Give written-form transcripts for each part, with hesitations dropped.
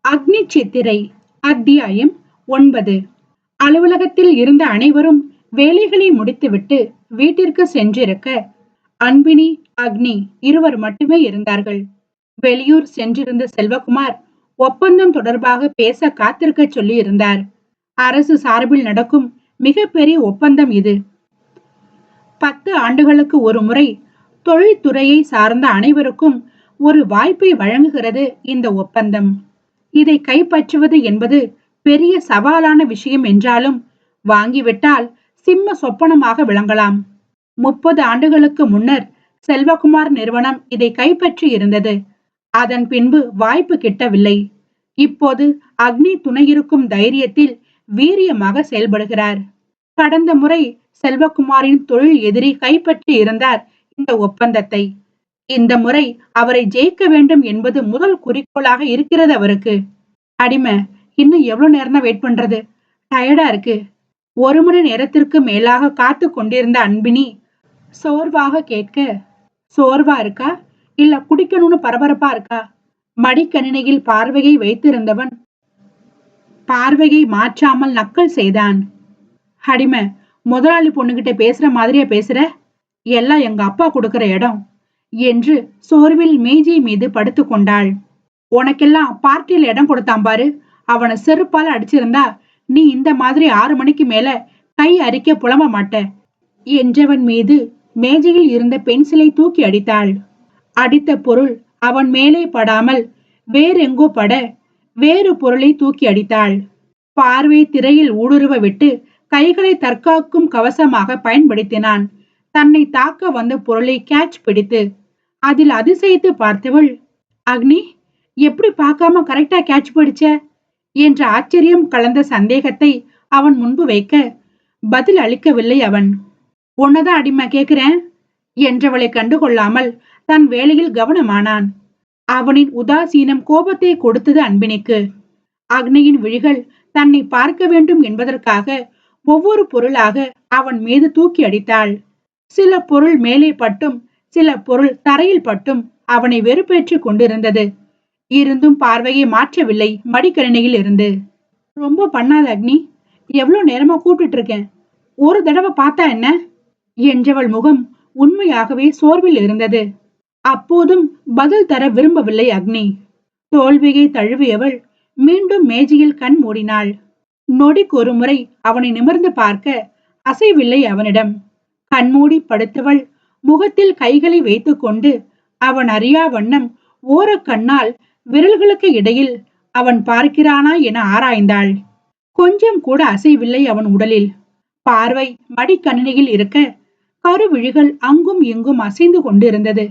அக்னி சித்திரை அத்தியாயம் 9. அலுவலகத்தில் இருந்த அனைவரும் வேலைகளை முடித்துவிட்டு வீட்டிற்கு சென்றிருக்க அன்பினி, அக்னி இருவர் மட்டுமே இருந்தார்கள். வெளியூர் சென்றிருந்த செல்வகுமார் ஒப்பந்தம் தொடர்பாக பேச காத்திருக்க சொல்லி இருந்தார். அரசு சார்பில் நடக்கும் மிகப்பெரிய ஒப்பந்தம் இது. 10 ஆண்டுகளுக்கு ஒரு முறை தொழில்துறையை சார்ந்த அனைவருக்கும் ஒரு வாய்ப்பை வழங்குகிறது இந்த ஒப்பந்தம். இதை கைப்பற்றுவது என்பது பெரிய சவாலான விஷயம் என்றாலும் வாங்கிவிட்டால் சிம்ம சொப்பனமாக விளங்கலாம். 30 ஆண்டுகளுக்கு முன்னர் செல்வகுமார் நிறுவனம் இதை கைப்பற்றி இருந்தது. அதன் பின்பு வாய்ப்பு கிட்டவில்லை. இப்போது அக்னி துணையிருக்கும் தைரியத்தில் வீரியமாக செயல்படுகிறார். கடந்த முறை செல்வகுமாரின் தொழில் எதிரி கைப்பற்றி இருந்தார் இந்த ஒப்பந்தத்தை. இந்த முறை அவரை ஜெயிக்க வேண்டும் என்பது முதல் குறிக்கோளாக இருக்கிறது அவருக்கு. அடிமை, இன்னும் எவ்வளவு நேரம் தான் வெயிட் பண்றது? டயர்டா இருக்கு. 1 மணி நேரத்திற்கு மேலாக காத்து கொண்டிருந்த அன்பினி சோர்வாக கேட்க, சோர்வா இருக்கா இல்ல குடிக்கணும்னு பரபரப்பா இருக்கா? மடிக்கணினியில் பார்வையை வைத்திருந்தவன் பார்வையை மாற்றாமல் நக்கல் செய்தான். அடிமை, முதலாளி பொண்ணுகிட்ட பேசுற மாதிரியா பேசுற? எல்லாம் எங்க அப்பா கொடுக்கிற இடம் என்று சோர்வில் மேஜை மீது படுத்து கொண்டாள். உனக்கெல்லாம் பார்ட்டியில் இடம் கொடுத்தான் பாரு, அவனை செருப்பால அடிச்சிருந்தா நீ இந்த மாதிரி 6 மணிக்கு மேல கை அரிக்க புலம்ப மாட்ட என்றவன் மீது மேஜையில் இருந்த பென்சிலை தூக்கி அடித்தாள். அடித்த பொருள் அவன் மேலே படாமல் வேறெங்கோ பட வேறு பொருளை தூக்கி அடித்தாள். பார்வை திரையில் ஊடுருவ விட்டு கைகளை தற்காக்கும் கவசமாக பயன்படுத்தினான். தன்னை தாக்க வந்த பொருளை கேட்ச் பிடித்து அதில் அதிசயித்து பார்த்தவள், அக்னி, எப்படி பார்க்காம கரெக்டா கேட்ச் பிடிச்ச என்ற ஆச்சரியம் கலந்த சந்தேகத்தை அவன் முன்பு வைக்க பதில் அளிக்கவில்லை அவன். உன்னதான் அடிமை கேக்குறேன் என்றவளை கண்டுகொள்ளாமல் தன் வேலையில் கவனமானான். அவனின் உதாசீனம் கோபத்தை கொடுத்தது அன்பினிக்கு. அக்னியின் விழிகள் தன்னை பார்க்க வேண்டும் என்பதற்காக ஒவ்வொரு பொருளாக அவன் மீது தூக்கி அடித்தாள். சில பொருள் மேலே பட்டும் சில பொருள் தரையில் பட்டும் அவனை வெறுப்பேற்றி கொண்டிருந்தது. இருந்தும் பார்வையை மாற்றவில்லை மடிக்கணினியில் இருந்து. ரொம்ப பண்ணாத அக்னி, எவ்வளவு நேரமா கூப்பிட்டு இருக்கேன், ஒரு தடவை பார்த்தா என்ன என்றவள் முகம் உண்மையாகவே சோர்வில் இருந்தது. அப்போதும் பதில் தர விரும்பவில்லை அக்னி. தோல்வியை தழுவியவள் மீண்டும் மேஜையில் கண் மூடினாள். நொடிக்கு ஒரு முறை அவனை நிமிர்ந்து பார்க்க அசைவில்லை அவனிடம். கண்மூடி படுத்தவள் முகத்தில் கைகளை வைத்துக் கொண்டு அவன் அறியா வண்ணம் ஓரக்கண்ணால் விரல்களுக்கு இடையில் அவன் பார்க்கிறானா என ஆராய்ந்தாள். கொஞ்சம் கூட அசைவில்லை அவன் உடலில். பார்வை மடிக்கணினியில் இருக்க கருவிழிகள் அங்கும் இங்கும் அசைந்து கொண்டிருந்தது.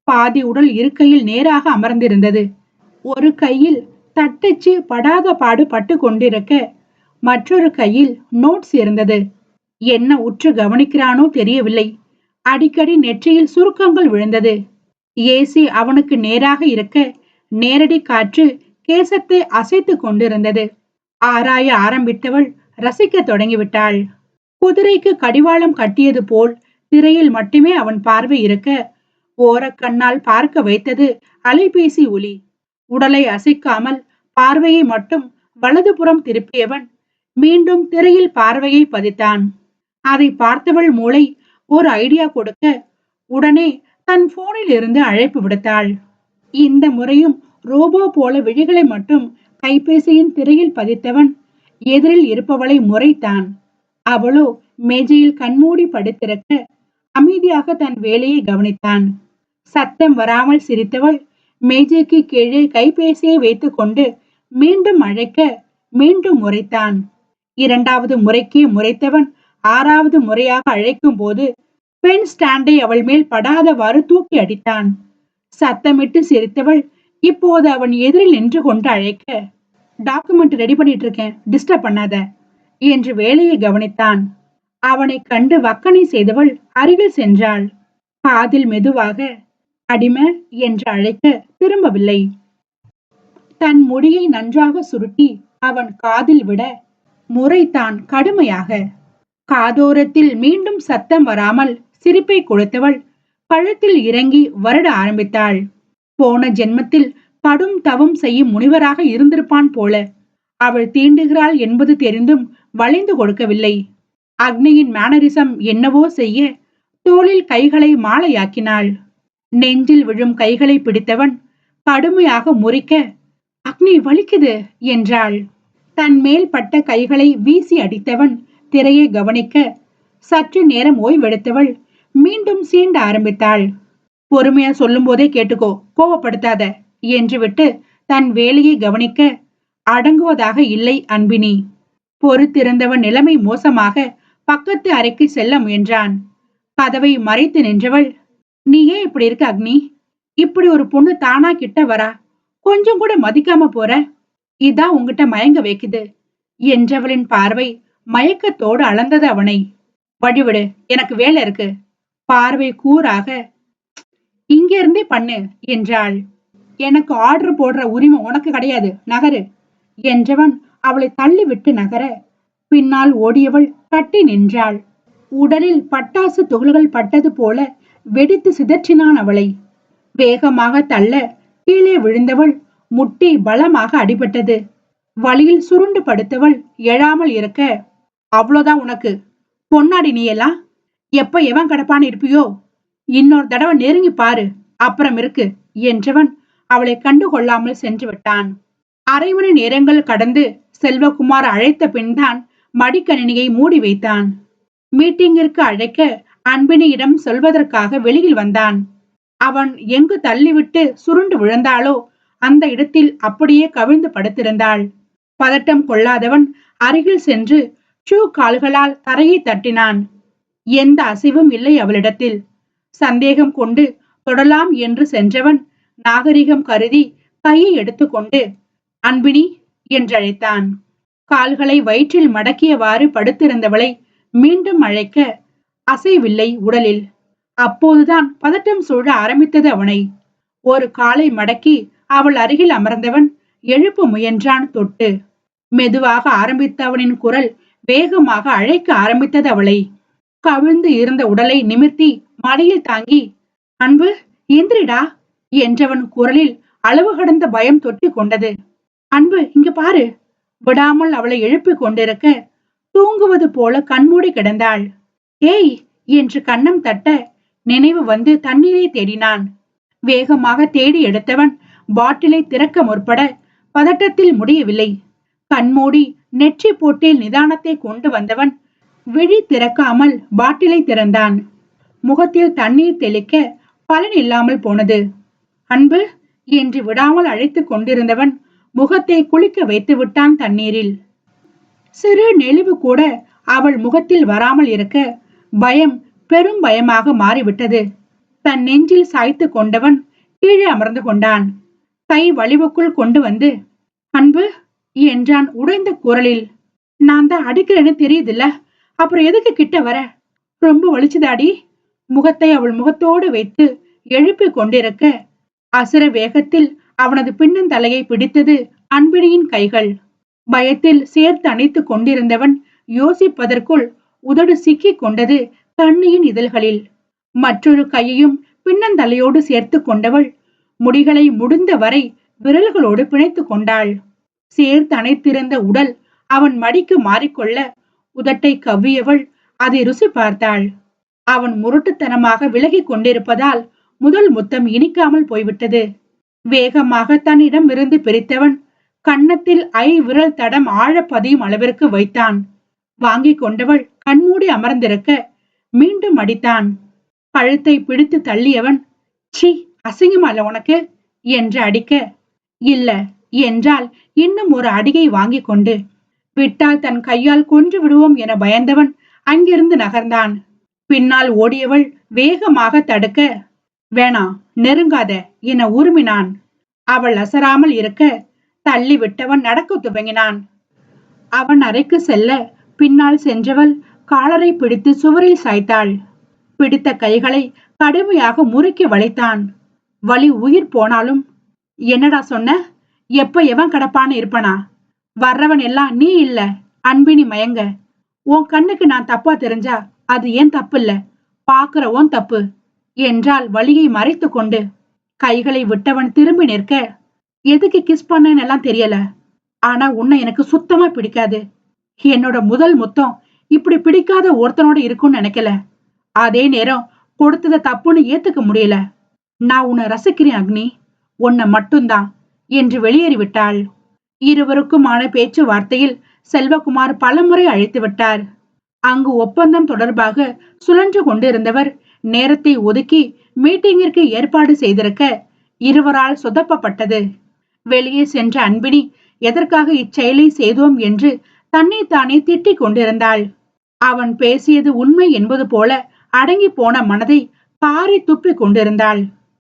பாதி உடல் இருக்கையில் நேராக அமர்ந்திருந்தது. ஒரு கையில் தட்டச்சு படாத பாடு பட்டு கொண்டிருக்க மற்றொரு கையில் நோட்ஸ் இருந்தது. என்ன உற்று கவனிக்கிறானோ தெரியவில்லை. அடிக்கடி நெற்றியில் சுருக்கங்கள் விழுந்தது. ஏசி அவனுக்கு நேராக இருக்க நேரடி காற்று கேசத்தை அசைத்து கொண்டிருந்தது. ஆராய ஆரம்பித்தவள் ரசிக்க தொடங்கிவிட்டாள். குதிரைக்கு கடிவாளம் கட்டியது போல் திரையில் மட்டுமே அவன் பார்வை இருக்க ஓரக்கண்ணால் பார்க்க வைத்தது அலைபேசி ஒலி. உடலை அசைக்காமல் பார்வையை மட்டும் வலதுபுறம் திருப்பியவன் மீண்டும் திரையில் பார்வையை பதித்தான். அதை பார்த்தவள் மூளை ஒரு ஐடியா கொடுக்க உடனே தன் போனில் இருந்து அழைப்பு விடுத்தாள். இந்த முறையும் ரோபோ போல விழிகளை மட்டும் கைபேசியின் திரையில் பதித்தவன் எதிரில் இருப்பவளை முறைத்தான். அவளோ மேஜையில் கண்மூடி படுத்திருக்க அமைதியாக தன் வேலையை கவனித்தான். சத்தம் வராமல் சிரித்தவள் மேஜைக்கு கீழே கைபேசியை வைத்துக் கொண்டு மீண்டும் அழைக்க மீண்டும் முறைத்தான். 2வது முறைக்கே முறைத்தவன் 6வது முறையாக அழைக்கும் போது பென் ஸ்டாண்டை அவள் மேல் படாதவாறு தூக்கி அடித்தான். சத்தமிட்டு சிரித்தவள் இப்போது அவன் எதிரில் நின்று கொண்டு அழைக்க, டாக்குமெண்ட் ரெடி பண்ணிட்டு இருக்கேன், டிஸ்டர்ப் பண்ணாத என்று வேலையை கவனித்தான். அவனை கண்டு வக்கனை செய்தவள் அருகில் சென்றாள். காதில் மெதுவாக அடிமை என்று அழைக்க திரும்பவில்லை. தன் முடியை நன்றாக சுருட்டி அவன் காதில் விட முறைத்தான் கடுமையாக. காதோரத்தில் மீண்டும் சத்தம் வராமல் சிரிப்பை கொடுத்தவள் கழுத்தில் இறங்கி வருட ஆரம்பித்தாள். போன ஜென்மத்தில் கடும் தவம் செய்யும் முனிவராக இருந்திருப்பான் போல. அவள் தீண்டுகிறாள் என்பது தெரிந்தும் வளைந்து கொடுக்கவில்லை. அக்னியின் மேனரிசம் என்னவோ செய்ய தோளில் கைகளை மாலையாக்கினாள். நெஞ்சில் விழும் கைகளை பிடித்தவன் கடுமையாக முறிக்க, அக்னி வலிக்குது என்றாள். தன் மேல் பட்ட கைகளை வீசி அடித்தவன் திரையை கவனிக்க, சற்று நேரம் ஓய்வெடுத்தவள் மீண்டும் சீண்ட ஆரம்பித்தாள். பொறுமையா சொல்லும் போதே கேட்டுக்கோ, கோவப்படுத்தாத என்று விட்டு தன் வேலையை கவனிக்க, அடங்குவதாக இல்லை அன்பினி. பொறுத்திருந்தவன் நிலைமை மோசமாக பக்கத்து அறைக்கு செல்ல முயன்றான். கதவை மறைத்து நின்றவள், நீ ஏன் இப்படி இருக்க அக்னி? இப்படி ஒரு பொண்ணு தானா கிட்ட வரா, கொஞ்சம் கூட மதிக்காம போற, இதான் உங்ககிட்ட மயங்க வைக்குது என்றவளின் பார்வை மயக்கத்தோடு அளந்தது அவனை. வழிவிடு, எனக்கு வேலை இருக்கு. பார்வை கூராக, இங்க இருந்தே பண்ணு என்றாள். எனக்கு ஆர்டர் போடுற உரிமை உனக்கு கிடையாது, நகரு என்றவன் அவளை தள்ளிவிட்டு நகர, பின்னால் ஓடியவள் கட்டி நின்றாள். உடலில் பட்டாசு துகள்கள் பட்டது போல வெடித்து சிதற்றினான் அவளை. வேகமாக தள்ள கீழே விழுந்தவள் முட்டி பலமாக அடிபட்டது. வழியில் சுருண்டு படுத்தவள் எழாமல் இருக்க, அவ்வளோதான் உனக்கு, பொன்னாடி நீ எல்லாம் எப்ப எவன் கடப்பான்னு இருப்பியோ, இன்னொரு தடவை நெருங்கி பாரு, அப்புறம் இருக்கு என்றவன் அவளை கண்டுகொள்ளாமல் சென்று விட்டான். அரை மணி நேரங்கள் கடந்து செல்வகுமார் அழைத்த பின்தான் மடிக்கணினியை மூடி வைத்தான். மீட்டிங்கிற்கு அழைக்க அன்பினியிடம் சொல்வதற்காக வெளியில் வந்தான். அவன் எங்கு தள்ளிவிட்டு சுருண்டு விழுந்தாளோ அந்த இடத்தில் அப்படியே கவிழ்ந்து படுத்திருந்தாள். பதட்டம் கொள்ளாதவன் அருகில் சென்று ஷூ கால்களால் தரையை தட்டினான். எந்த அசைவும் இல்லை அவளிடத்தில். சந்தேகம் கொண்டு தொடலாம் என்று சென்றவன் நாகரிகம் கருதி கையை எடுத்துக்கொண்டு அன்பினி என்றழைத்தான். கால்களை வயிற்றில் மடக்கியவாறு படுத்திருந்தவளை மீண்டும் அழைக்க அசைவில்லை உடலில். அப்போதுதான் பதட்டம் சூழ ஆரம்பித்தது அவனை. ஒரு காலை மடக்கி அவள் அருகில் அமர்ந்தவன் எழுப்ப முயன்றான் தொட்டு. மெதுவாக ஆரம்பித்தவனின் குரல் வேகமாக அழைக்க ஆரம்பித்தது அவளை. கவிழ்ந்து இருந்த உடலை நிமிர்த்தி மடியில் தாங்கி, அன்பு எந்திரிடா என்றவன் குரலில் அளவு கடந்த பயம் தொட்டி கொண்டது. அன்பு இங்க பாரு. விடாமல் அவளை எழுப்பிக் கொண்டிருக்க தூங்குவது போல கண்மூடி கிடந்தாள். ஏய் என்று கன்னம் தட்ட நினைவு வந்து தண்ணீரை தேடினான். வேகமாக தேடி எடுத்தவன் பாட்டிலை திறக்க முற்பட பதட்டத்தில் முடியவில்லை. கண்மூடி நெற்றி போட்டில் நிதானத்தை கொண்டு வந்தவன் விழி திறக்காமல் பாட்டிலை திறந்தான். முகத்தில் தண்ணீர் தெளிக்க பலன் இல்லாமல் போனது. அன்பு என்று விடாமல் அழைத்துக் கொண்டிருந்தவன் முகத்தை குளிக்க வைத்து விட்டான் தண்ணீரில். சிறு நெளிவு கூட அவள் முகத்தில் வராமல் இருக்க பயம் பெரும் பயமாக மாறிவிட்டது. தன் நெஞ்சில் சாய்த்து கொண்டவன் கீழே அமர்ந்து கொண்டான். கை வலிவுக்குள் கொண்டு வந்து அன்பு என்றான் உடைந்த குரலில். நான் தான் அடிக்கிறேன்னு தெரியுதுல்ல, அப்புறம் எதுக்கு கிட்ட வர? ரொம்ப வலிச்சுதாடி. முகத்தை அவள் முகத்தோடு வைத்து எழுப்பிக் கொண்டிருக்க அசுர வேகத்தில் அவனது பின்னந்தலையை பிடித்தது அன்பினியின் கைகள். பயத்தில் சேர்த்து அணைத்துக் கொண்டிருந்தவன் யோசிப்பதற்குள் உதடு சிக்கிக் கொண்டது கண்ணியின் இதழ்களில். மற்றொரு கையையும் பின்னந்தலையோடு சேர்த்து கொண்டவள் முடிகளை முடிந்த வரை விரல்களோடு பிணைத்து கொண்டாள். சேர்த்து அணைத்திருந்த உடல் அவன் மடிக்கு மாறிக்கொள்ள உதட்டை கவ்வியவள் அதை ருசி பார்த்தாள். அவன் முரட்டுத்தனமாக விலகி கொண்டிருப்பதால் முதல் முத்தம் இனிக்காமல் போய்விட்டது. வேகமாக தன்னிடம் இருந்து பிரித்தவன் கன்னத்தில் விரல் தடம் ஆழ பதியும் அளவிற்கு வைத்தான். வாங்கி கொண்டவள் கண்மூடி அமர்ந்திருக்க மீண்டும் அடித்தான். கழுத்தை பிடித்து தள்ளியவன், சி அசிங்கமல்ல உனக்கு என்று அடிக்க, இல்ல என்றால் இன்னும் ஒரு அடியை வாங்கி கொண்டு விட்டால் தன் கையால் கொன்று விடுவோம் என பயந்தவன் அங்கிருந்து நகர்ந்தான். பின்னால் ஓடியவள் வேகமாக தடுக்க, வேணா நெருங்காத என உருமினான். அவள் அசராமல் இருக்க தள்ளி விட்டவன் நடக்க துவங்கினான். அவன் அறைக்கு செல்ல பின்னால் சென்றவள் காலரை பிடித்து சுவரில் சாய்த்தாள். பிடித்த கைகளை கடுமையாக முறுக்கி வளைத்தான். வலி உயிர் போனாலும், என்னடா சொன்ன? எப்ப எவன் கடப்பான்னு இருப்பனா? வர்றவன் எல்லாம் நீ இல்ல அன்பினி மயங்க. உன் கண்ணுக்கு நான் தப்பா தெரிஞ்சா அது ஏன் தப்பு இல்ல, பாக்குறவோன் தப்பு என்றால் வலியை மறைத்து கொண்டு கைகளை விட்டவன் திரும்பி நிற்க, எதுக்கு கிஸ் பண்ணேன்னு எல்லாம் தெரியல. ஆனா உன்னை எனக்கு சுத்தமா பிடிக்காது. என்னோட முதல் முத்தம் இப்படி பிடிக்காத ஒருத்தனோட இருக்கும்னு நினைக்கல. அதே நேரம் கொடுத்தத தப்புன்னு ஏத்துக்க முடியல. நான் உன்னை ரசிக்கிறேன் அக்னி, உன்னை மட்டும்தான் என்று வெளியேறிவிட்டாள். இருவருக்குமான பேச்சுவார்த்தையில் செல்வகுமார் பலமுறை அழைத்து விட்டார். அங்கு ஒப்பந்தம் தொடர்பாக சுழன்று கொண்டிருந்தவர் நேரத்தை ஒதுக்கி மீட்டிங்கிற்கு ஏற்பாடு செய்திருக்க இருவரால் சொதப்பப்பட்டது. வெளியே சென்ற அன்பினி எதற்காக இச்செயலை செய்தோம் என்று தன்னை தானே திட்டிக் கொண்டிருந்தாள். அவன் பேசியது உண்மை என்பது போல அடங்கி போன மனதை காரி துப்பிக் கொண்டிருந்தாள்.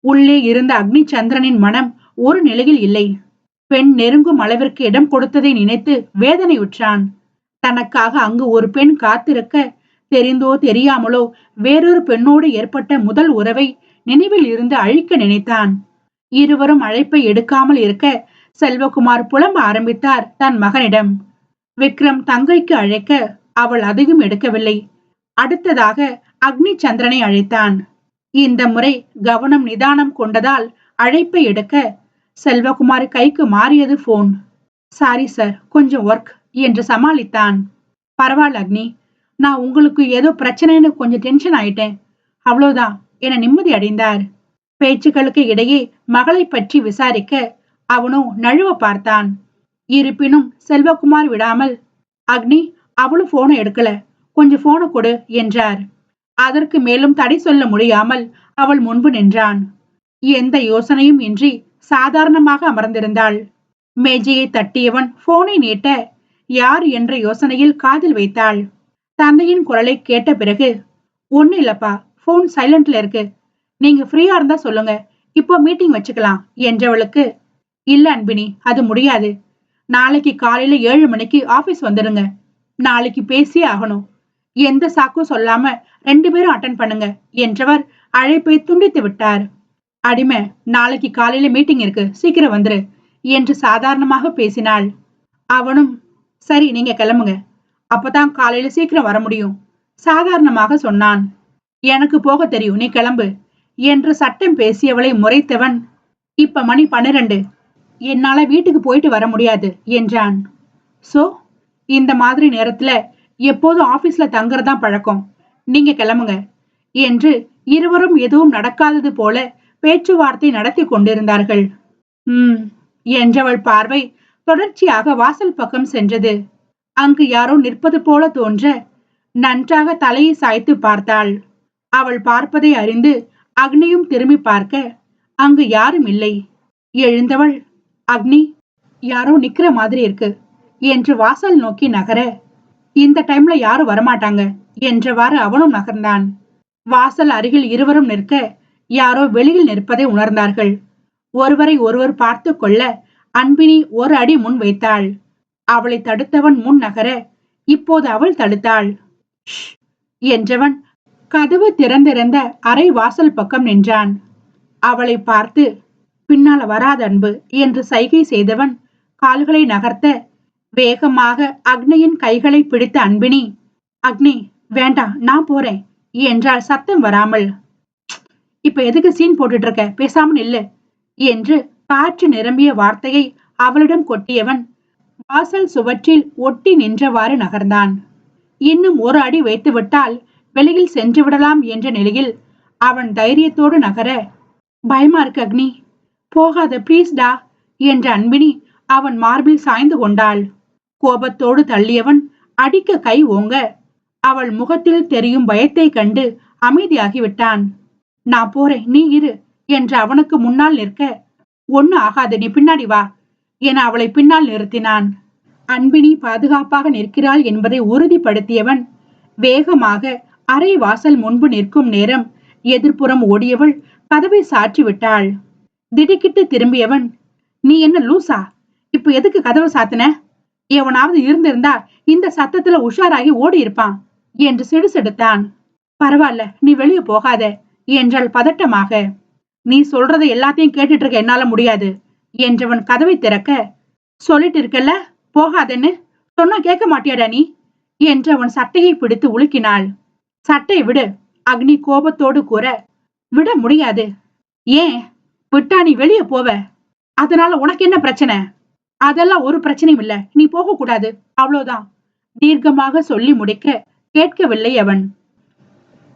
உள்ளே இருந்த அக்னி சந்திரனின் மனம் ஒரு நிலையில் இல்லை. பெண் நெருங்கும் அளவிற்கு இடம் கொடுத்ததை நினைத்து வேதனையுற்றான். தனக்காக அங்கு ஒரு பெண் காத்திருக்க தெரிந்தோ தெரியாமலோ வேறொரு பெண்ணோடு ஏற்பட்ட முதல் உறவை நினைவில் இருந்து அழிக்க நினைத்தான். இருவரும் அழைப்பை எடுக்காமல் இருக்க செல்வகுமார் புலம்ப ஆரம்பித்தார் தன் மகனிடம். விக்ரம் தங்கைக்கு அழைக்க அவள் அதையும் எடுக்கவில்லை. அடுத்ததாக அக்னி சந்திரனை அழைத்தான். இந்த முறை கவனம் நிதானம் கொண்டதால் அழைப்பை எடுக்க செல்வகுமார் கைக்கு மாறியது போன். சாரி சார், கொஞ்சம் ஒர்க் என்று சமாளித்தான். பரவாயில்ல அக்னி, நான் உங்களுக்கு ஏதோ பிரச்சனைன்னு கொஞ்சம் டென்ஷன் ஆயிட்டேன், அவ்வளவுதான் என நிம்மதி அடைந்தார். பேச்சுக்களுக்கு இடையே மகளை பற்றி விசாரிக்க அவனோ நழுவ பார்த்தான். இருப்பினும் செல்வகுமார் விடாமல், அக்னி அவளும் போனை எடுக்கல, கொஞ்சம் போனை கொடு என்றார். அதற்கு மேலும் தடை சொல்ல முடியாமல் அவள் முன்பு நின்றான். எந்த யோசனையும் இன்றி சாதாரணமாக அமர்ந்திருந்தாள். மேஜையை தட்டியவன் போனை நீட்ட யார் என்ற யோசனையில் காதில் வைத்தாள். தந்தையின் குரலை கேட்ட பிறகு, ஒண்ணு இல்லப்பா, போன் சைலண்ட்ல இருக்கு, நீங்க ஃப்ரீயா இருந்தா சொல்லுங்க, இப்போ மீட்டிங் வச்சுக்கலாம் என்றவளுக்கு, இல்ல அன்பினி, அது முடியாது, நாளைக்கு காலையில 7 மணிக்கு ஆபீஸ் வந்துடுங்க, நாளைக்கு பேசியே ஆகணும், எந்த சாக்கும் சொல்லாம 2 பேரும் அட்டன் பண்ணுங்க என்றவர் அழைப்பை துண்டித்து விட்டார். அடிமை, நாளைக்கு காலையில மீட்டிங் இருக்கு, சீக்கிரம் வந்துரு என்று சாதாரணமாக பேசினாள். அவனும், சரி நீங்க கிளம்புங்க, அப்பதான் காலையில சீக்கிரம் வர முடியும் சாதாரணமாக சொன்னான். எனக்கு போக தெரியும், நீ கிளம்பு என்று சட்டம் பேசியவளை முறைத்தவன், இப்ப மணி 12, என்னால வீட்டுக்கு போயிட்டு வர முடியாது என்றான். சோ இந்த மாதிரி நேரத்துல எப்போதும் ஆபீஸ்ல தங்குறதான் பழக்கம், நீங்க கிளம்புங்க என்று இருவரும் எதுவும் நடக்காதது போல பேச்சுவார்த்தை நடத்தி கொண்டிருந்தார்கள். என்றவள் பார்வை தொடர்ச்சியாக வாசல் பக்கம் சென்றது. அங்கு யாரோ நிற்பது போல தோன்ற நன்றாக தலையை சாய்த்து பார்த்தாள். அவள் பார்ப்பதை அறிந்து அக்னியும் திரும்பி பார்க்க அங்கு யாரும் இல்லை. எழுந்தவள், அக்னி, யாரோ நிக்கிற மாதிரி இருக்கு என்று வாசல் நோக்கி நகர, இந்த டைம்ல யாரும் வரமாட்டாங்க என்றவாறு அவனும் நகர்ந்தான். வாசல் அருகில் இருவரும் நிற்க யாரோ வெளியில் நிற்பதை உணர்ந்தார்கள். ஒருவரை ஒருவர் பார்த்து கொள்ள அன்பினி ஒரு அடி முன் வைத்தாள். அவளை தடுத்தவன் முன் நகர இப்போது அவள் தடுத்தாள். என்றவன் கதவு திறந்திருந்த அரை வாசல் பக்கம் நின்றான். அவளை பார்த்து, பின்னால வராத அன்பு என்று சைகை செய்தவன் கால்களை நகர்த்த வேகமாக அக்னியின் கைகளை பிடித்த அன்பினி, அக்னி வேண்டாம், நான் போறேன் என்றால் சத்தம் வராமல். இப்ப எதுக்கு சீன் போட்டுட்டு இருக்க, பேசாமல் இல்ல என்று காற்று நிரம்பிய வார்த்தையை அவளிடம் கொட்டியவன் வாசல் சுவற்றில் ஒட்டி நின்றவாறு நகர்ந்தான். இன்னும் ஒரு அடி வைத்து விட்டால் வெளியில் சென்று விடலாம் என்ற நிலையில் அவன் தைரியத்தோடு நகர, பயமா இருக்கு அக்னி, போகாத பிளீஸ் டா என்ற அன்பினி அவன் மார்பில் சாய்ந்து கொண்டாள். கோபத்தோடு தள்ளியவன் அடிக்க கை ஓங்க அவள் முகத்தில் தெரியும் பயத்தை கண்டு அமைதியாகிவிட்டான். நான் போறேன், நீ இரு என்று அவனுக்கு முன்னால் நிற்க, ஒண்ணு ஆகாது, நீ பின்னாடி வா என அவளை பின்னால் நிறுத்தினான். அன்பினி பாதுகாப்பாக நிற்கிறாள் என்பதை உறுதிப்படுத்தியவன் வேகமாக அரை வாசல் முன்பு நிற்கும் நேரம் எதிர்ப்புறம் ஓடியவள் கதவை சாற்றி விட்டாள். திடுக்கிட்டு திரும்பியவன், நீ என்ன லூசா, இப்ப எதுக்கு கதவை சாத்தின, எவனாவது இருந்திருந்தா இந்த சத்தத்துல உஷாராகி ஓடி இருப்பான் என்று சிடுசிடுத்தான். பரவாயில்ல, நீ வெளியே போகாத என்றாள் பதட்டமாக. நீ சொல்றதை எல்லாத்தையும் கேட்டுட்டு இருக்க என்னால முடியாது என்றவன் கதவை திறக்க, சொல்லிட்டு இருக்கல்ல போகாதன்னு, சொன்னா கேட்க மாட்டியாடா நீ என்று அவன் சட்டையை பிடித்து உலுக்கினாள். சட்டை விடு, அக்னி கோபத்தோடு கூற, விட முடியாது. ஏன், விட்டா நீ வெளியே போவ அதனால உனக்கு என்ன பிரச்சனை? அதெல்லாம் ஒரு பிரச்சனையும் இல்ல, நீ போக கூடாது, அவ்வளவுதான். தீர்க்கமாக சொல்லி முடிக்க கேட்கவில்லை அவன்.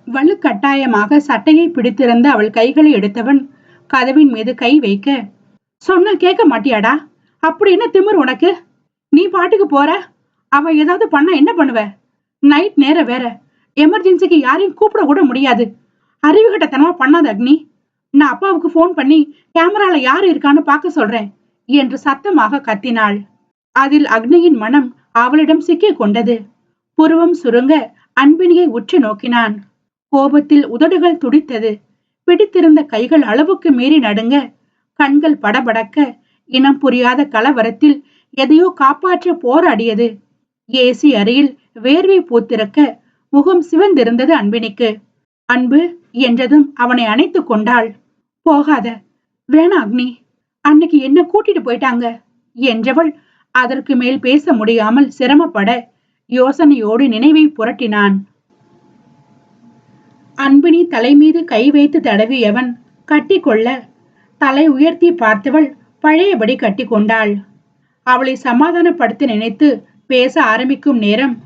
வலுக்கட்டாயமாக சட்டையை பிடித்திருந்த அவள் கைகளை எடுத்தவன் கதவின் மீது கை வைக்க, சொன்ன கேட்க மாட்டியாடா? அப்படி என்ன திமிர் உனக்கு? நீ பாட்டுக்கு போற, அவ ஏதாவது பண்ண என்ன பண்ணுவ? நைட் நேரம் வேற, எமர்ஜென்சிக்கு யாரையும் கூப்பிட கூட முடியாது. அறிவுகட்டத்தனமா பண்ணாத அக்னி. நான் அப்பாவுக்கு போன் பண்ணி கேமரால யாரு இருக்கான்னு பார்க்க சொல்றேன் என்று சத்தமாக கத்தினாள். அதில் அக்னியின் மனம் அவளிடம் சிக்கிக் கொண்டது. புருவம் சுருங்க அன்பினியை உற்று நோக்கினான். கோபத்தில் உதடுகள் துடித்தது. பிடித்திருந்த கைகள் அளவுக்கு மீறி நடுங்க, கண்கள் படபடக்க, இனம் புரியாத கலவரத்தில் எதையோ காப்பாற்ற போராடியது. ஏசி அறையில் வேர்வை பூத்திருக்க முகம் சிவந்திருந்தது அன்பினிக்கு. அன்பு என்றதும் அவனை அணைத்துக் கொண்டாள். போகாத, வேணா அக்னி, அன்னைக்கு என்ன கூட்டிட்டு போயிட்டாங்க என்றவள் அதற்கு மேல் பேச முடியாமல் சிரமப்பட யோசனையோடு நினைவை புரட்டினான். அன்பினி தலை மீது கை வைத்து தடவியவன் கட்டி கொள்ள தலை உயர்த்தி பார்த்தவள் பழையபடி கட்டி கொண்டாள். அவளை சமாதானப்படுத்த நினைத்து பேச ஆரம்பிக்கும் நேரம்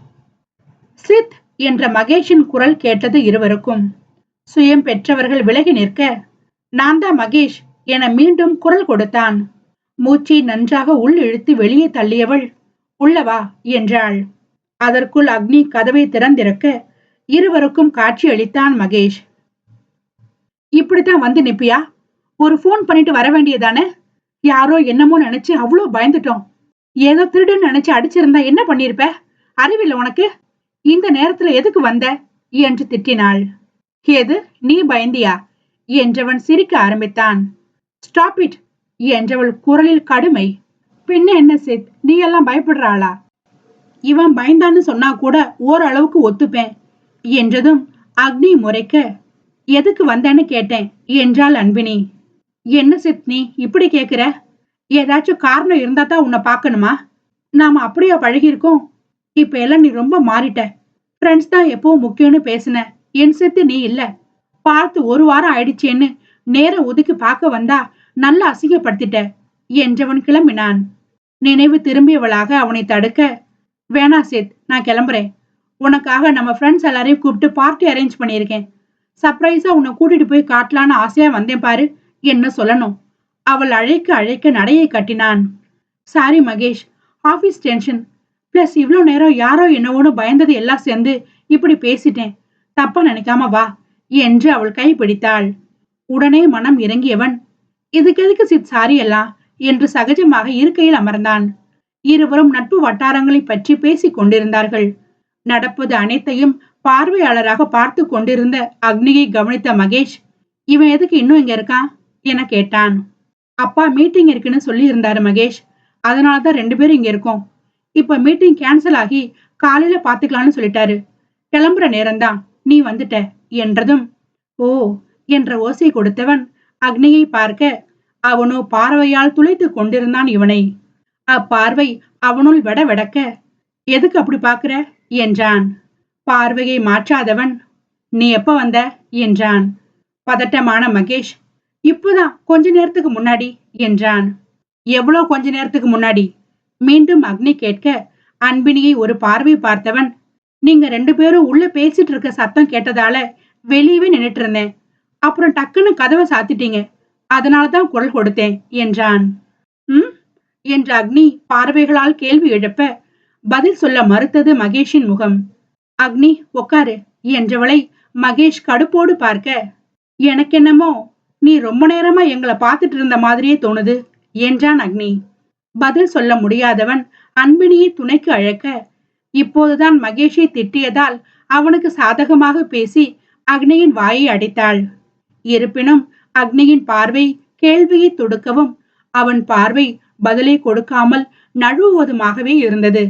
சித் என்ற மகேஷின் குரல் கேட்டது இருவருக்கும். சுயம் பெற்றவர்கள் விலகி நிற்க, நான் தான் மகேஷ் என மீண்டும் குரல் கொடுத்தான். மூச்சை நன்றாக உள் இழுத்து வெளியே தள்ளியவள் உள்ளவா என்றாள். அதற்குள் அக்னி கதவை திறந்திருக்க இருவருக்கும் காட்சி அளித்தான் மகேஷ். இப்படித்தான் வந்து நிப்பியா? ஒரு போன் பண்ணிட்டு வர வேண்டியதானே? யாரோ என்னமோ நினைச்சு அவ்வளோ பயந்துட்டோம். ஏதோ திருடன் நினைச்சு அடிச்சிருந்தா என்ன பண்ணிருப்ப? அறிவில்லை உனக்கு? இந்த நேரத்துல எதுக்கு வந்த என்று திட்டினாள். ஏது, நீ பயந்தியா என்றவன் சிரிக்க ஆரம்பித்தான். ஸ்டாப் இட் என்றவள் குரலில் கடுமை. பின்ன என்ன சித், நீ எல்லாம் பயப்படுறாளா? இவன் பயந்தான்னு சொன்னா கூட ஓரளவுக்கு ஒத்துப்பேன் என்றதும் அக்னி முறைக்க, எதுக்கு வந்தேன்னு கேட்டேன் என்றாள் அன்பினி. என்ன சித் நீ இப்படி கேக்குற? ஏதாச்சும் காரணம் இருந்தா தான் உன்னை பார்க்கணுமா? நாம அப்படியா பழகிருக்கோம்? இப்ப எல்லாம் நீ ரொம்ப மாறிட்ட. ஃப்ரெண்ட்ஸ் தான் எப்பவும் முக்கியம்னு பேசின, என் சித்து நீ இல்ல. பார்த்து ஒரு வாரம் ஆயிடுச்சேன்னு நேரம் ஒதுக்கி பார்க்க வந்தா நல்லா அசிங்கப்படுத்திட்ட என்றவன் கிளம்பினான். நினைவு திரும்பியவளாக அவனை தடுக்க, வேணா சித், நான் கிளம்புறேன். உனக்காக நம்ம ஃப்ரெண்ட்ஸ் எல்லாரையும் கூப்பிட்டு பார்ட்டி அரேஞ்ச் பண்ணியிருக்கேன். சர்ப்ரைஸா உன்னை கூட்டிட்டு போய் காட்டலான்னு ஆசையா வந்தேன் பாரு என்ன சொல்லணும். அவள் அழைக்க அழைக்க நடையை கட்டினான். Sorry Mahesh, office tension plus இவ்வளோ நேரம் யாரோ என்னவோன்னு பயந்தது எல்லாம் சேர்ந்து இப்படி பேசிட்டேன், தப்பா நினைக்காம வா என்று அவள் கை பிடித்தாள். உடனே மனம் இறங்கியவன், இதுக்கு எதுக்கு சித் சாரி எல்லாம் என்று சகஜமாக இருக்கையில் அமர்ந்தான். இருவரும் நட்பு வட்டாரங்களை பற்றி பேசிக் கொண்டிருந்தார்கள். நடப்பது அனைத்தையும் பார்வையாளராக பார்த்து கொண்டிருந்த அக்னியை கவனித்த மகேஷ், இவன் எதுக்கு இன்னும் இங்க இருக்கான் என கேட்டான். அப்பா மீட்டிங் இருக்குன்னு சொல்லி இருந்தாரு மகேஷ், அதனாலதான் 2 பேரும் இங்க இருக்கோம். இப்ப மீட்டிங் கேன்சல் ஆகி காலையில பாத்துக்கலாம்னு சொல்லிட்டாரு. கிளம்புற நேரம்தான், நீ வந்துட்ட என்றதும் ஓ என்ற ஓசை கொடுத்தவன் அக்னியை பார்க்க, அவனோ பார்வையால் துளைத்து கொண்டிருந்தான் இவனை. அப்பார்வை அவனுள் வெட வெடக்க, எதுக்கு அப்படி பாக்குற என்றான். பார்வையை மாற்றாதவன், நீ எப்ப வந்த என்றான். பதட்டமான மகேஷ், இப்பதான் கொஞ்ச நேரத்துக்கு முன்னாடி என்றான். எவ்வளவு கொஞ்ச நேரத்துக்கு முன்னாடி? மீண்டும் அக்னி கேட்க, அன்பினியை ஒரு பார்வை பார்த்தவன், நீங்க 2 பேரும் உள்ள பேசிட்டு இருக்க சத்தம் கேட்டதால வெளியவே நின்னுட்டு இருந்தேன். அப்புறம் டக்குன்னு கதவை சாத்திட்டீங்க, அதனாலதான் குரல் கொடுத்தேன் என்றான். என்ற அக்னி பார்வைகளால் கேள்வி எழுப்ப பதில் சொல்ல மறுத்தது மகேஷின் முகம். அக்னி உக்காரு என்றவளை மகேஷ் கடுப்போடு பார்க்க, எனக்கென்னமோ நீ ரொம்ப நேரமா எங்களை பார்த்துட்டு இருந்த மாதிரியே தோணுது என்றான் அக்னி. பதில் சொல்ல முடியாதவன் அன்பினியை துணைக்கு அழைக்க, இப்போதுதான் மகேஷை திட்டியதால் அவனுக்கு சாதகமாக பேசி அக்னியின் வாயை அடித்தாள். இருப்பினும் அக்னியின் பார்வை கேள்வியை தொடுக்கவும் அவன் பார்வை பதிலை கொடுக்காமல் நழுவுவதுமாகவே இருந்தது.